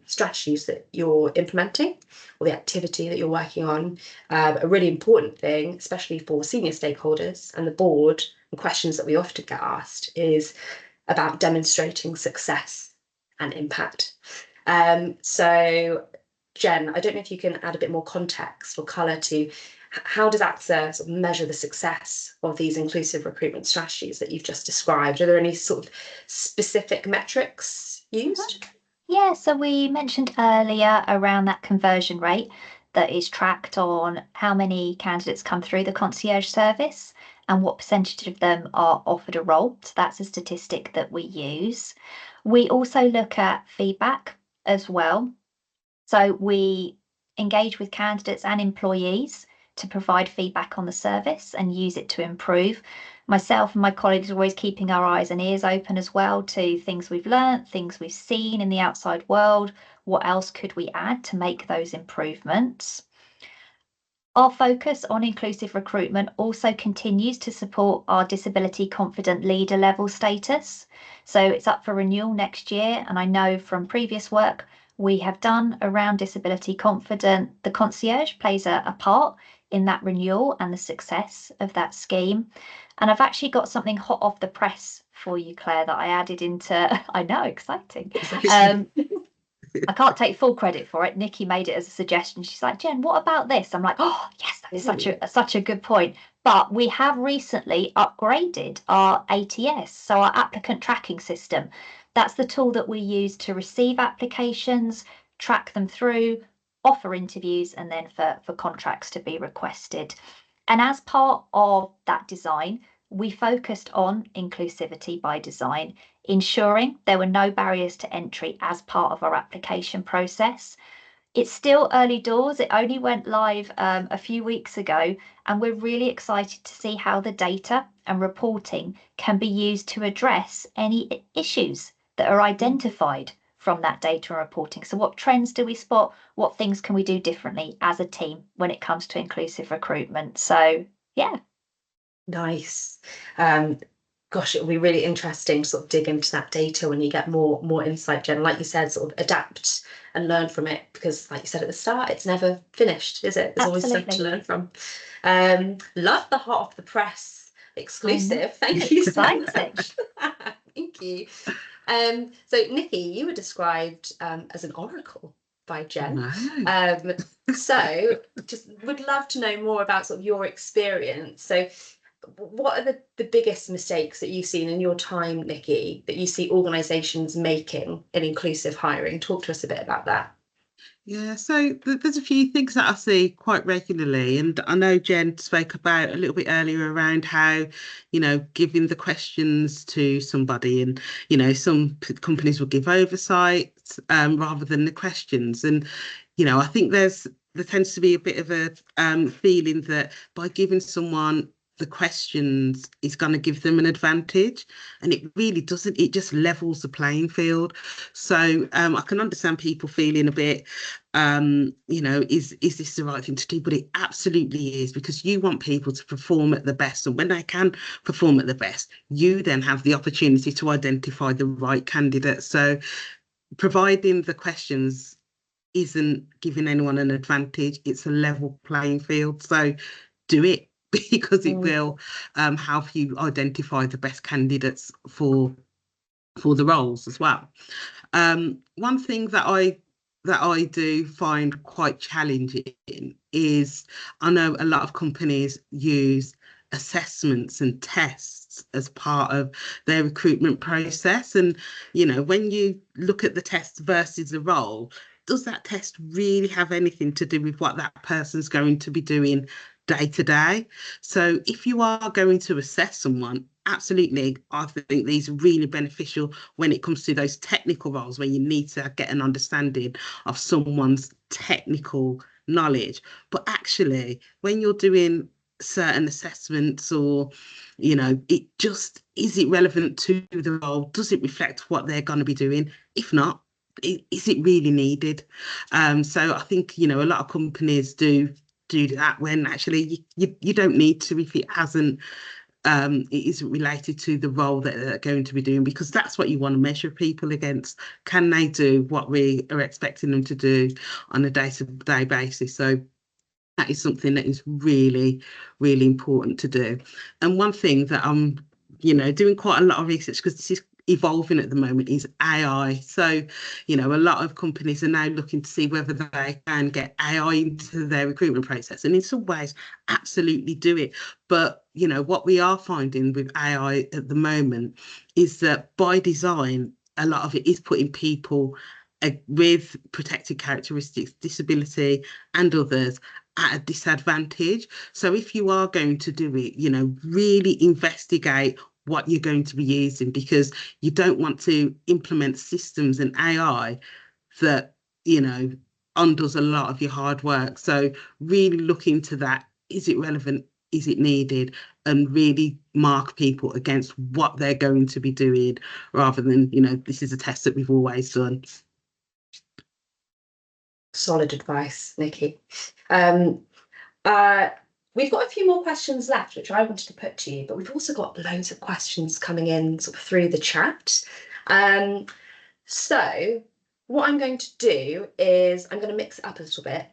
strategies that you're implementing or the activity that you're working on. A really important thing, especially for senior stakeholders and the board, and questions that we often get asked is about demonstrating success and impact. So Jen, I don't know if you can add a bit more context or colour to how does AXA sort of measure the success of these inclusive recruitment strategies that you've just described? Are there any sort of specific metrics used? Yeah, so we mentioned earlier around that conversion rate that is tracked on how many candidates come through the concierge service and what percentage of them are offered a role. So that's a statistic that we use. We also look at feedback as well. So we engage with candidates and employees to provide feedback on the service and use it to improve. Myself and my colleagues are always keeping our eyes and ears open as well to things we've learnt, things we've seen in the outside world. What else could we add to make those improvements? Our focus on inclusive recruitment also continues to support our disability confident leader level status. So it's up for renewal next year. And I know from previous work we have done around disability confident, the concierge plays a part in that renewal and the success of that scheme. And I've actually got something hot off the press for you, Claire, that I added into, I know, exciting. I can't take full credit for it. Nicki made it as a suggestion. She's like, Jen, what about this? I'm like, oh, yes, that is such a good point. But we have recently upgraded our ATS, so our applicant tracking system. That's the tool that we use to receive applications, track them through, offer interviews, and then for contracts to be requested. And as part of that design, we focused on inclusivity by design, ensuring there were no barriers to entry as part of our application process. It's still early doors. It only went live a few weeks ago, and we're really excited to see how the data and reporting can be used to address any issues that are identified from that data and reporting. So what trends do we spot? What things can we do differently as a team when it comes to inclusive recruitment? So yeah. Nice. Gosh, it'll be really interesting to sort of dig into that data when you get more insight, Jen. Like you said, sort of adapt and learn from it, because like you said at the start, it's never finished, is it? There's always stuff to learn from. Love the hot off the press exclusive. Thank you so much. Thank you. So Nicki, you were described as an oracle by Jen. So just would love to know more about sort of your experience. So what are the biggest mistakes that you've seen in your time, Nicki, that you see organisations making in inclusive hiring? Talk to us a bit about that. Yeah, so there's a few things that I see quite regularly, and I know Jen spoke about a little bit earlier around how, giving the questions to somebody, and some companies will give oversight rather than the questions, and I think there tends to be a bit of a feeling that by giving someone the questions is going to give them an advantage, and it really doesn't. It just levels the playing field. So I can understand people feeling a bit is this the right thing to do? But it absolutely is, because you want people to perform at the best, and when they can perform at the best, you then have the opportunity to identify the right candidate. So providing the questions isn't giving anyone an advantage, it's a level playing field. So do it because it will help you identify the best candidates for the roles as well. One thing that I do find quite challenging is I know a lot of companies use assessments and tests as part of their recruitment process. And, you know, when you look at the test versus the role, does that test really have anything to do with what that person's going to be doing day to day? So if you are going to assess someone, absolutely, I think these are really beneficial when it comes to those technical roles where you need to get an understanding of someone's technical knowledge. But actually, when you're doing certain assessments, or, you know, it just, is it relevant to the role? Does it reflect what they're going to be doing? If not, is it really needed? So I think, you know, a lot of companies do that when actually you don't need to if it hasn't it isn't related to the role that they're going to be doing, because that's what you want to measure people against. Can they do what we are expecting them to do on a day-to-day basis? So that is something that is really, really important to do. And one thing that I'm, you know, doing quite a lot of research, because this is evolving at the moment, is AI. So, you know, a lot of companies are now looking to see whether they can get AI into their recruitment process, and in some ways absolutely do it. But, you know, what we are finding with AI at the moment is that by design, a lot of it is putting people with protected characteristics, disability and others at a disadvantage. So if you are going to do it, you know, really investigate what you're going to be using, because you don't want to implement systems and AI that, you know, undoes a lot of your hard work. So really look into that. Is it relevant? Is it needed? And really mark people against what they're going to be doing, rather than, you know, this is a test that we've always done. Solid advice, Nicki. We've got a few more questions left, which I wanted to put to you, but we've also got loads of questions coming in sort of through the chat. So what I'm going to do is I'm going to mix it up a little bit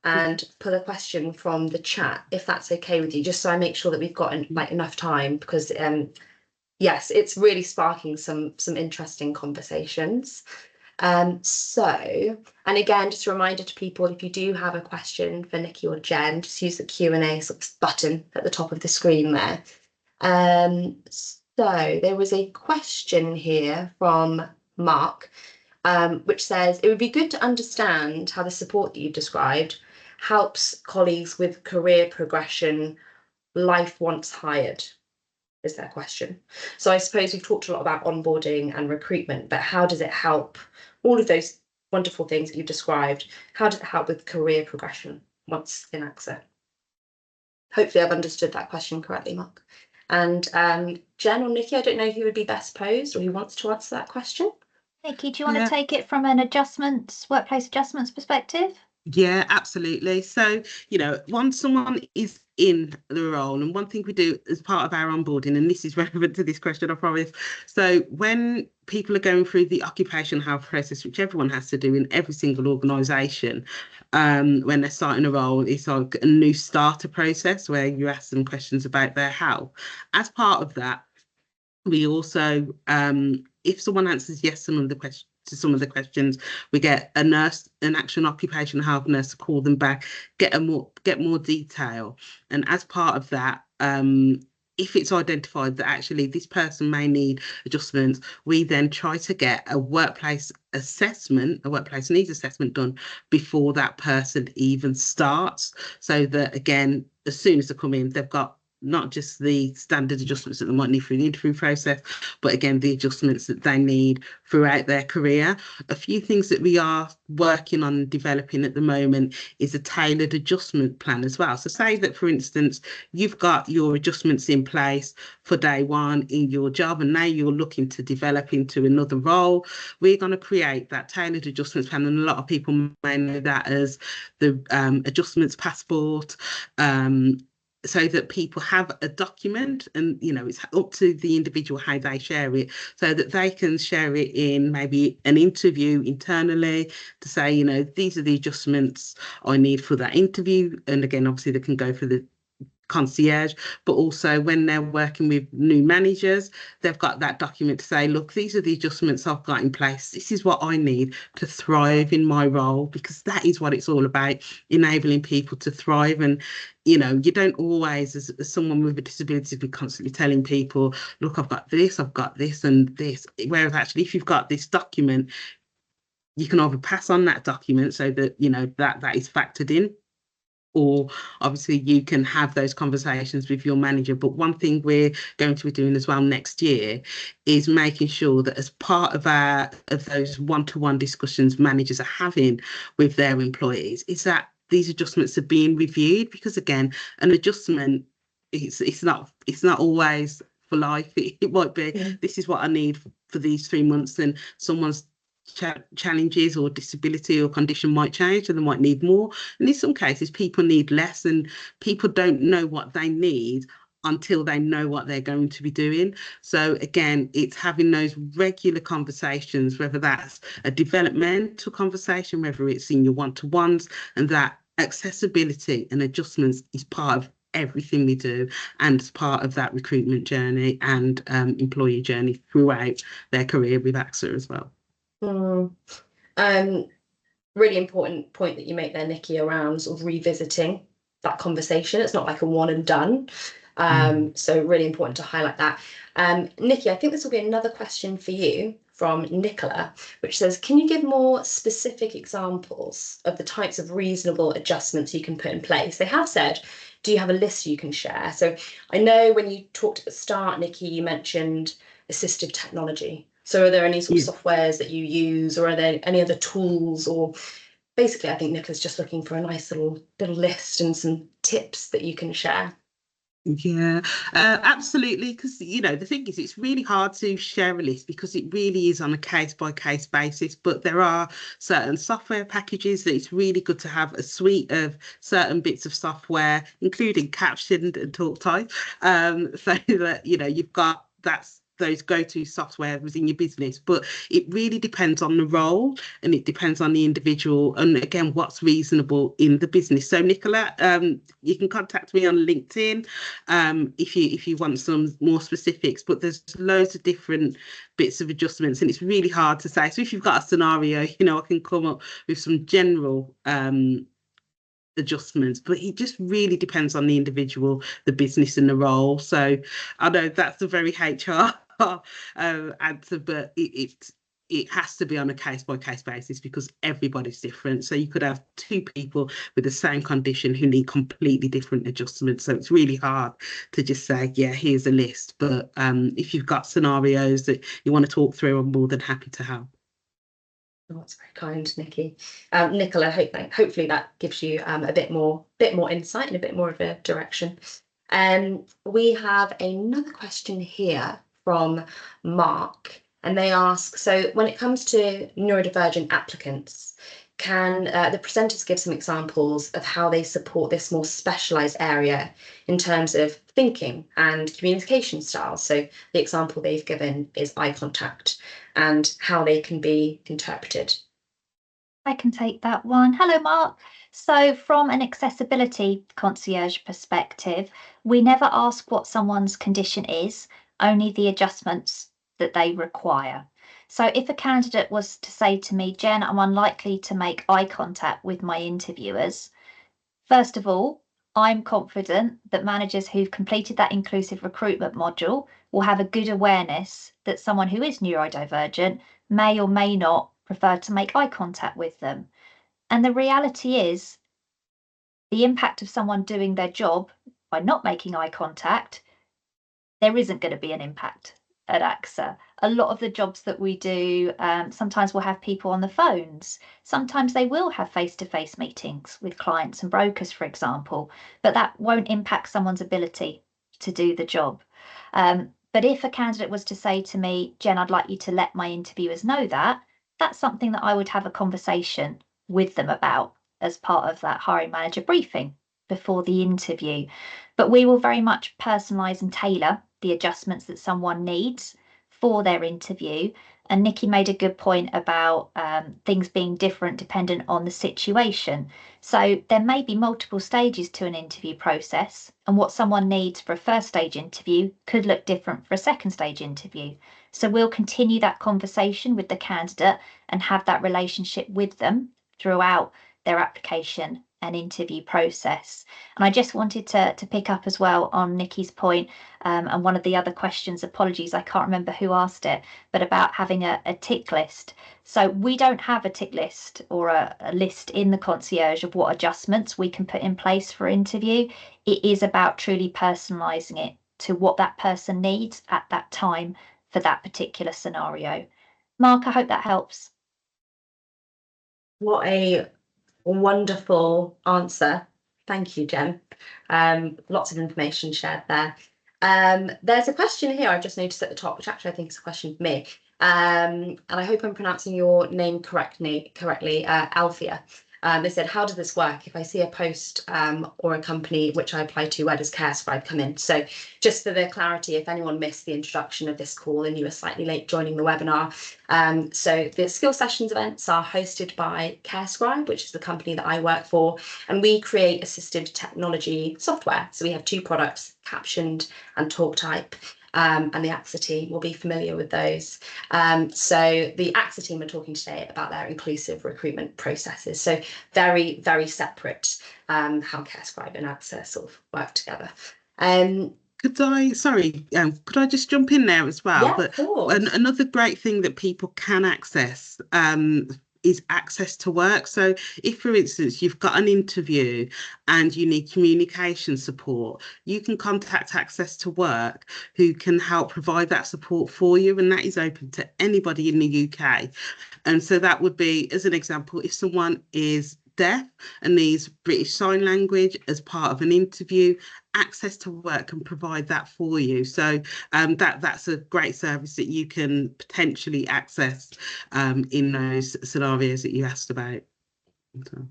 and pull a question from the chat, if that's okay with you, just so I make sure that we've got like enough time, because yes, it's really sparking some interesting conversations. So, and again, just a reminder to people, if you do have a question for Nicki or Jen, just use the Q&A sort of button at the top of the screen there. So there was a question here from Mark, which says, it would be good to understand how the support that you've described helps colleagues with career progression, life once hired, is their question. So I suppose we've talked a lot about onboarding and recruitment, but how does it help all of those wonderful things that you've described? How does it help with career progression once in AXA? Hopefully I've understood that question correctly, Mark. And Jen or Nicki, I don't know who would be best posed or who wants to answer that question. Nicki, do you want to take it from an workplace adjustments perspective? Yeah, absolutely. So, you know, once someone is in the role, and one thing we do as part of our onboarding, and this is relevant to this question, I promise. So when people are going through the occupational health process, which everyone has to do in every single organisation, when they're starting a role, it's like a new starter process where you ask them questions about their health. As part of that, we also, if someone answers yes to some of the questions, we get a nurse, an actual occupational health nurse, to call them back, get more detail. And as part of that, if it's identified that actually this person may need adjustments, we then try to get a workplace needs assessment done before that person even starts, so that, again, as soon as they come in, they've got not just the standard adjustments that they might need through the interview process, but again, the adjustments that they need throughout their career. A few things that we are working on developing at the moment is a tailored adjustment plan as well. So say that, for instance, you've got your adjustments in place for day one in your job, and now you're looking to develop into another role. We're going to create that tailored adjustments plan, and a lot of people may know that as the adjustments passport, so that people have a document, and, you know, it's up to the individual how they share it, so that they can share it in maybe an interview internally to say, you know, these are the adjustments I need for that interview. And again, obviously they can go for the concierge, but also when they're working with new managers, they've got that document to say, look, these are the adjustments I've got in place. This is what I need to thrive in my role, because that is what it's all about, enabling people to thrive. And, you know, you don't always, as someone with a disability, be constantly telling people, look, I've got this and this. Whereas actually, if you've got this document, you can either pass on that document so that, you know, that is factored in, or obviously you can have those conversations with your manager. But one thing we're going to be doing as well next year is making sure that as part of those one-to-one discussions managers are having with their employees, is that these adjustments are being reviewed, because again, an adjustment, it's not always for life. It might be, this is what I need for these 3 months, and someone's challenges or disability or condition might change, and they might need more. And in some cases, people need less, and people don't know what they need until they know what they're going to be doing. So again, it's having those regular conversations, whether that's a developmental conversation, whether it's in your one-to-ones, and that accessibility and adjustments is part of everything we do, and as part of that recruitment journey and employee journey throughout their career with AXA as well. Really important point that you make there, Nicki, around sort of revisiting that conversation. It's not like a one and done. So really important to highlight that. Nicki, I think this will be another question for you from Nicola, which says, can you give more specific examples of the types of reasonable adjustments you can put in place? They have said, do you have a list you can share? So I know when you talked at the start, Nicki, you mentioned assistive technology. So are there any sort of softwares that you use, or are there any other tools? Or basically, I think Nicola's just looking for a nice little list and some tips that you can share. Yeah, absolutely. Because, you know, the thing is, it's really hard to share a list because it really is on a case-by-case basis. But there are certain software packages that it's really good to have a suite of certain bits of software, including captioned and talk type, so that, you know, you've got those go-to software within your business. But it really depends on the role, and it depends on the individual, and again, what's reasonable in the business. So Nicola, you can contact me on LinkedIn if you want some more specifics, but there's loads of different bits of adjustments, and it's really hard to say. So if you've got a scenario, you know, I can come up with some general adjustments, but it just really depends on the individual, the business and the role. So I know that's a very HR answer, but it has to be on a case-by-case basis because everybody's different. So you could have two people with the same condition who need completely different adjustments. So it's really hard to just say, yeah, here's a list. But if you've got scenarios that you want to talk through, I'm more than happy to help. Oh, that's very kind, Nicki. Nicola, hopefully that gives you a bit more insight and a bit more of a direction. We have another question here from Mark, and they ask, so when it comes to neurodivergent applicants, can the presenters give some examples of how they support this more specialised area in terms of thinking and communication styles? So the example they've given is eye contact and how they can be interpreted. I can take that one. Hello, Mark. So from an accessibility concierge perspective, we never ask what someone's condition is, only the adjustments that they require. So if a candidate was to say to me, Jen, I'm unlikely to make eye contact with my interviewers, first of all, I'm confident that managers who've completed that inclusive recruitment module will have a good awareness that someone who is neurodivergent may or may not prefer to make eye contact with them. And the reality is, the impact of someone doing their job by not making eye contact, there isn't going to be an impact at AXA. A lot of the jobs that we do, sometimes we'll have people on the phones. Sometimes they will have face-to-face meetings with clients and brokers, for example, but that won't impact someone's ability to do the job. But if a candidate was to say to me, Jen, I'd like you to let my interviewers know that, that's something that I would have a conversation with them about as part of that hiring manager briefing before the interview. But we will very much personalise and tailor the adjustments that someone needs before their interview. And Nicki made a good point about things being different dependent on the situation. So there may be multiple stages to an interview process, and what someone needs for a first stage interview could look different for a second stage interview. So we'll continue that conversation with the candidate and have that relationship with them throughout their application and interview process. And I just wanted to pick up as well on Nicki's point, and one of the other questions, apologies, I can't remember who asked it, but about having a tick list. So we don't have a tick list or a list in the concierge of what adjustments we can put in place for interview. It is about truly personalising it to what that person needs at that time for that particular scenario. Mark, I hope that helps. What a wonderful answer. Thank you, Jen. Lots of information shared there. There's a question here I've just noticed at the top, which actually I think is a question for me. And I hope I'm pronouncing your name correctly, Althea. They said, how does this work? If I see a post or a company which I apply to, where does CareScribe come in? So just for the clarity, if anyone missed the introduction of this call and you were slightly late joining the webinar, so the skill sessions events are hosted by CareScribe, which is the company that I work for, and we create assisted technology software. So we have two products, Captioned and TalkType. And the AXA team will be familiar with those. So the AXA team are talking today about their inclusive recruitment processes. So very, very separate, how CareScribe and AXA sort of work together. Could I just jump in there as well? Yeah, of course. Another great thing that people can access is access to work. So if, for instance, you've got an interview and you need communication support, you can contact Access to Work, who can help provide that support for you, and that is open to anybody in the UK. And so that would be, as an example, if someone is deaf and needs British Sign Language as part of an interview, Access to Work can provide that for you. So that's a great service that you can potentially access in those scenarios that you asked about. So.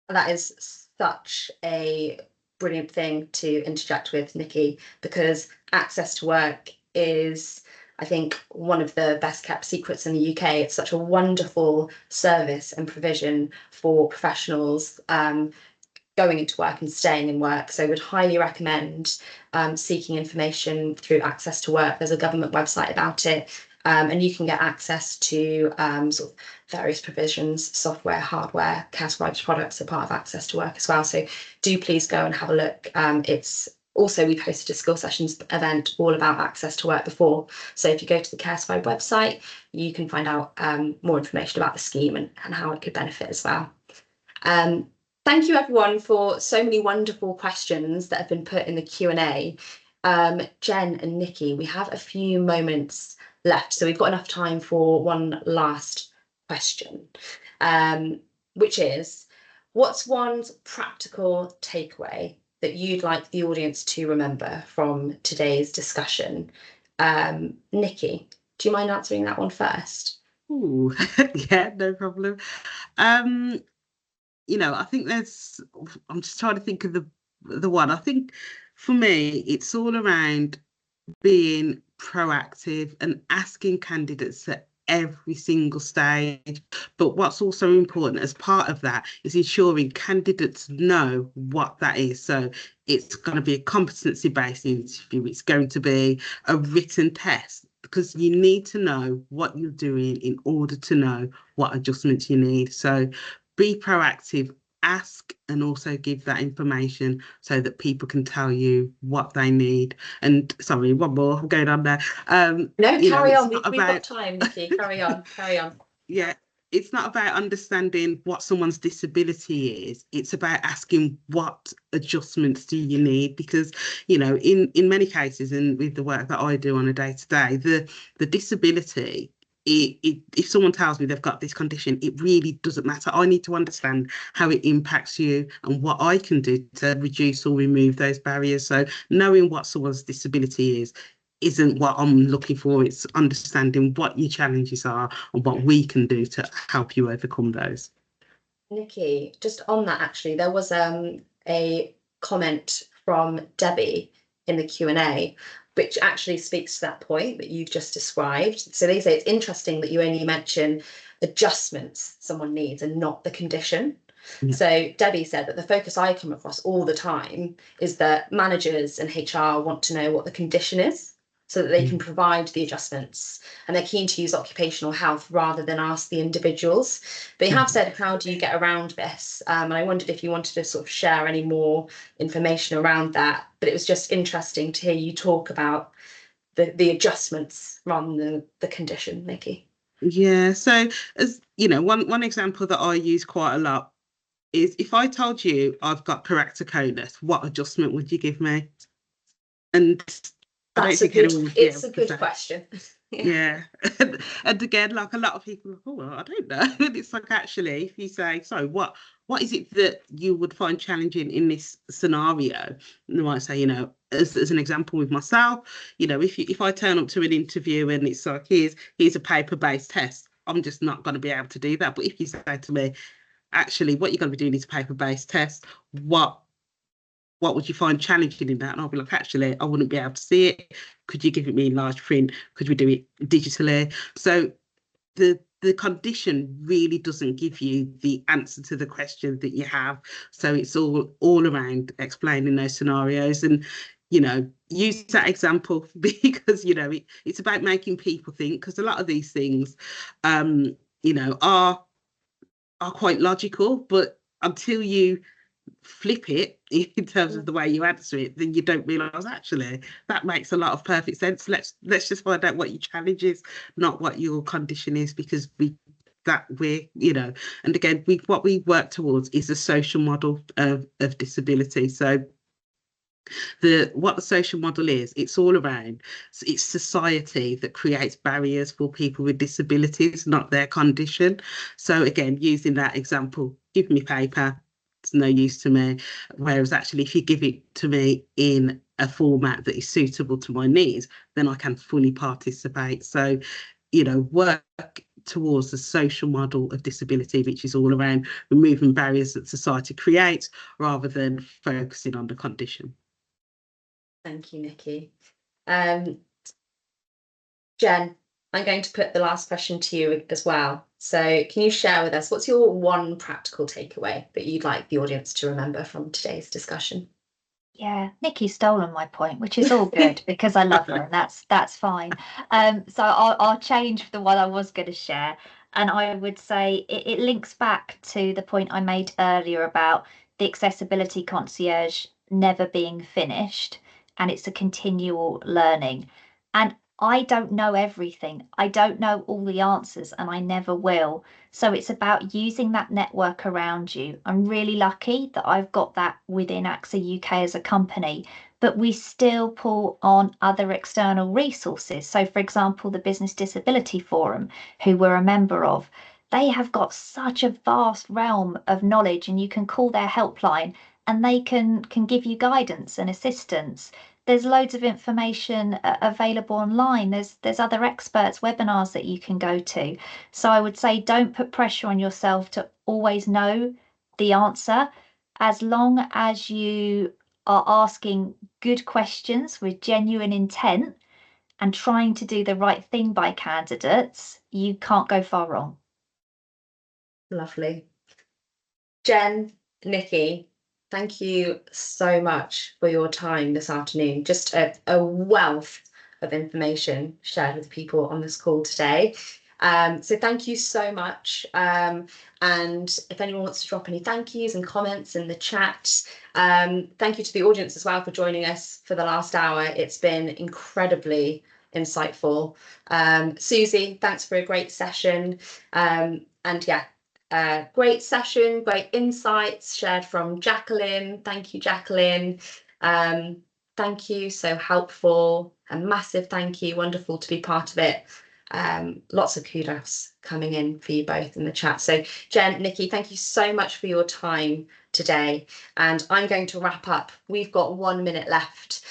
That is such a brilliant thing to interject with, Nicki, because Access to Work is, I think, one of the best kept secrets in the UK. It's such a wonderful service and provision for professionals going into work and staying in work. So I would highly recommend seeking information through Access to Work. There's a government website about it, and you can get access to sort of various provisions, software, hardware. CareScribe's products are part of Access to Work as well. So do please go and have a look. It's also, we've hosted a skill sessions event all about Access to Work before. So if you go to the CareScribe website, you can find out more information about the scheme and how it could benefit as well. Thank you everyone for so many wonderful questions that have been put in the Q&A. Jen and Nicki, we have a few moments left, so we've got enough time for one last question, which is, what's one practical takeaway that you'd like the audience to remember from today's discussion? Nicki, do you mind answering that one first? Ooh, yeah, no problem. I think I'm just trying to think of the one. I think for me, it's all around being proactive and asking candidates at every single stage. But what's also important as part of that is ensuring candidates know what that is. So it's going to be a competency-based interview. It's going to be a written test, because you need to know what you're doing in order to know what adjustments you need. So be proactive, ask, and also give that information so that people can tell you what they need. And sorry, one more, I'm going on there. No, carry on. We've got time, Nicki. Carry on. Yeah, it's not about understanding what someone's disability is. It's about asking, what adjustments do you need? Because, in many cases, and with the work that I do on a day-to-day, the disability, if someone tells me they've got this condition, it really doesn't matter. I need to understand how it impacts you and what I can do to reduce or remove those barriers. So knowing what someone's disability isn't what I'm looking for. It's understanding what your challenges are and what we can do to help you overcome those. Nicki, just on that, actually, there was a comment from Debbie in the Q&A which actually speaks to that point that you've just described. So they say it's interesting that you only mention adjustments someone needs and not the condition. Yeah. So Debbie said that the focus I come across all the time is that managers and HR want to know what the condition is so that they can provide the adjustments, and they're keen to use occupational health rather than ask the individuals. They have said, how do you get around this? And I wondered if you wanted to sort of share any more information around that, but it was just interesting to hear you talk about the adjustments rather than the condition, Nicki. Yeah, so as you know, one example that I use quite a lot is if I told you I've got keratoconus, what adjustment would you give me? And I don't think anyone would be It's a able to good say. question. Yeah. And again, like a lot of people are, oh, well, I don't know. And it's like, actually, if you say, so what is it that you would find challenging in this scenario? And they might say, you know, as an example with myself, you know, if I turn up to an interview and it's like, here's a paper-based test, I'm just not going to be able to do that. But if you say to me, actually, what you're going to be doing is a paper-based test, what would you find challenging in that? And I'll be like, actually, I wouldn't be able to see it. Could you give it me in large print? Could we do it digitally? So the condition really doesn't give you the answer to the question that you have. So it's all around explaining those scenarios, and you know, use that example because you know it's about making people think, because a lot of these things you know are quite logical, but until you flip it in terms of the way you answer it, then you don't realise actually that makes a lot of perfect sense. Let's just find out what your challenge is, not what your condition is, because we're you know, and again what we work towards is a social model of disability. So what the social model is, it's all around, it's society that creates barriers for people with disabilities, not their condition. So again, using that example, give me paper, it's no use to me. Whereas actually, if you give it to me in a format that is suitable to my needs, then I can fully participate. So, you know, work towards the social model of disability, which is all around removing barriers that society creates rather than focusing on the condition. Thank you, Nicki. Jen, I'm going to put the last question to you as well. So can you share with us, what's your one practical takeaway that you'd like the audience to remember from today's discussion? Yeah, Nicki's stolen my point, which is all good because I love her, and that's fine. So I'll change the one I was going to share, and I would say it links back to the point I made earlier about the accessibility concierge never being finished, and it's a continual learning. And I don't know everything. I don't know all the answers, and I never will. So it's about using that network around you. I'm really lucky that I've got that within AXA UK as a company, but we still pull on other external resources. So, for example, the Business Disability Forum, who we're a member of, they have got such a vast realm of knowledge, and you can call their helpline and they can give you guidance and assistance. There's loads of information available online. There's other experts webinars that you can go to. So I would say don't put pressure on yourself to always know the answer. As long as you are asking good questions with genuine intent and trying to do the right thing by candidates, you can't go far wrong. Lovely. Jen, Nicki, thank you so much for your time this afternoon. Just a wealth of information shared with people on this call today. So thank you so much. And if anyone wants to drop any thank yous and comments in the chat, thank you to the audience as well for joining us for the last hour. It's been incredibly insightful. Susie, thanks for a great session. And yeah, great session, great insights shared from Jacqueline. Thank you, Jacqueline. Thank you, so helpful. A massive thank you, wonderful to be part of it. Lots of kudos coming in for you both in the chat. So Jen, Nicki, thank you so much for your time today. And I'm going to wrap up. We've got 1 minute left.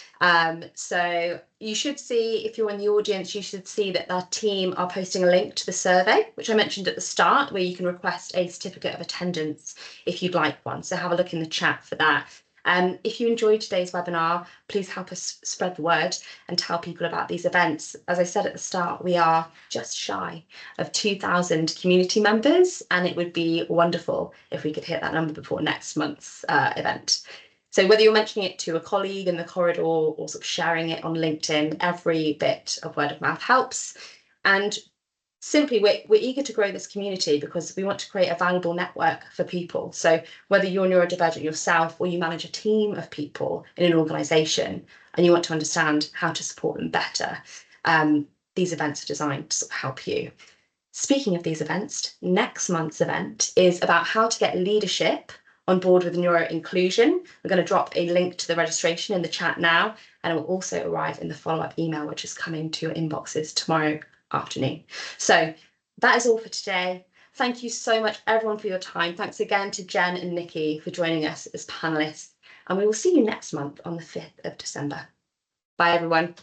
So you should see, if you're in the audience, you should see that our team are posting a link to the survey, which I mentioned at the start, where you can request a certificate of attendance if you'd like one. So have a look in the chat for that. If you enjoyed today's webinar, please help us spread the word and tell people about these events. As I said at the start, we are just shy of 2,000 community members, and it would be wonderful if we could hit that number before next month's event. So whether you're mentioning it to a colleague in the corridor or sort of sharing it on LinkedIn, every bit of word of mouth helps. And simply, we're eager to grow this community because we want to create a valuable network for people. So whether you're neurodivergent yourself or you manage a team of people in an organisation and you want to understand how to support them better, these events are designed to sort of help you. Speaking of these events, next month's event is about how to get leadership on board with neuro inclusion. We're going to drop a link to the registration in the chat now, and it will also arrive in the follow-up email, which is coming to your inboxes tomorrow afternoon. So that is all for today. Thank you so much, everyone, for your time. Thanks again to Jen and Nicki for joining us as panelists, and we will see you next month on the 5th of December. Bye, everyone.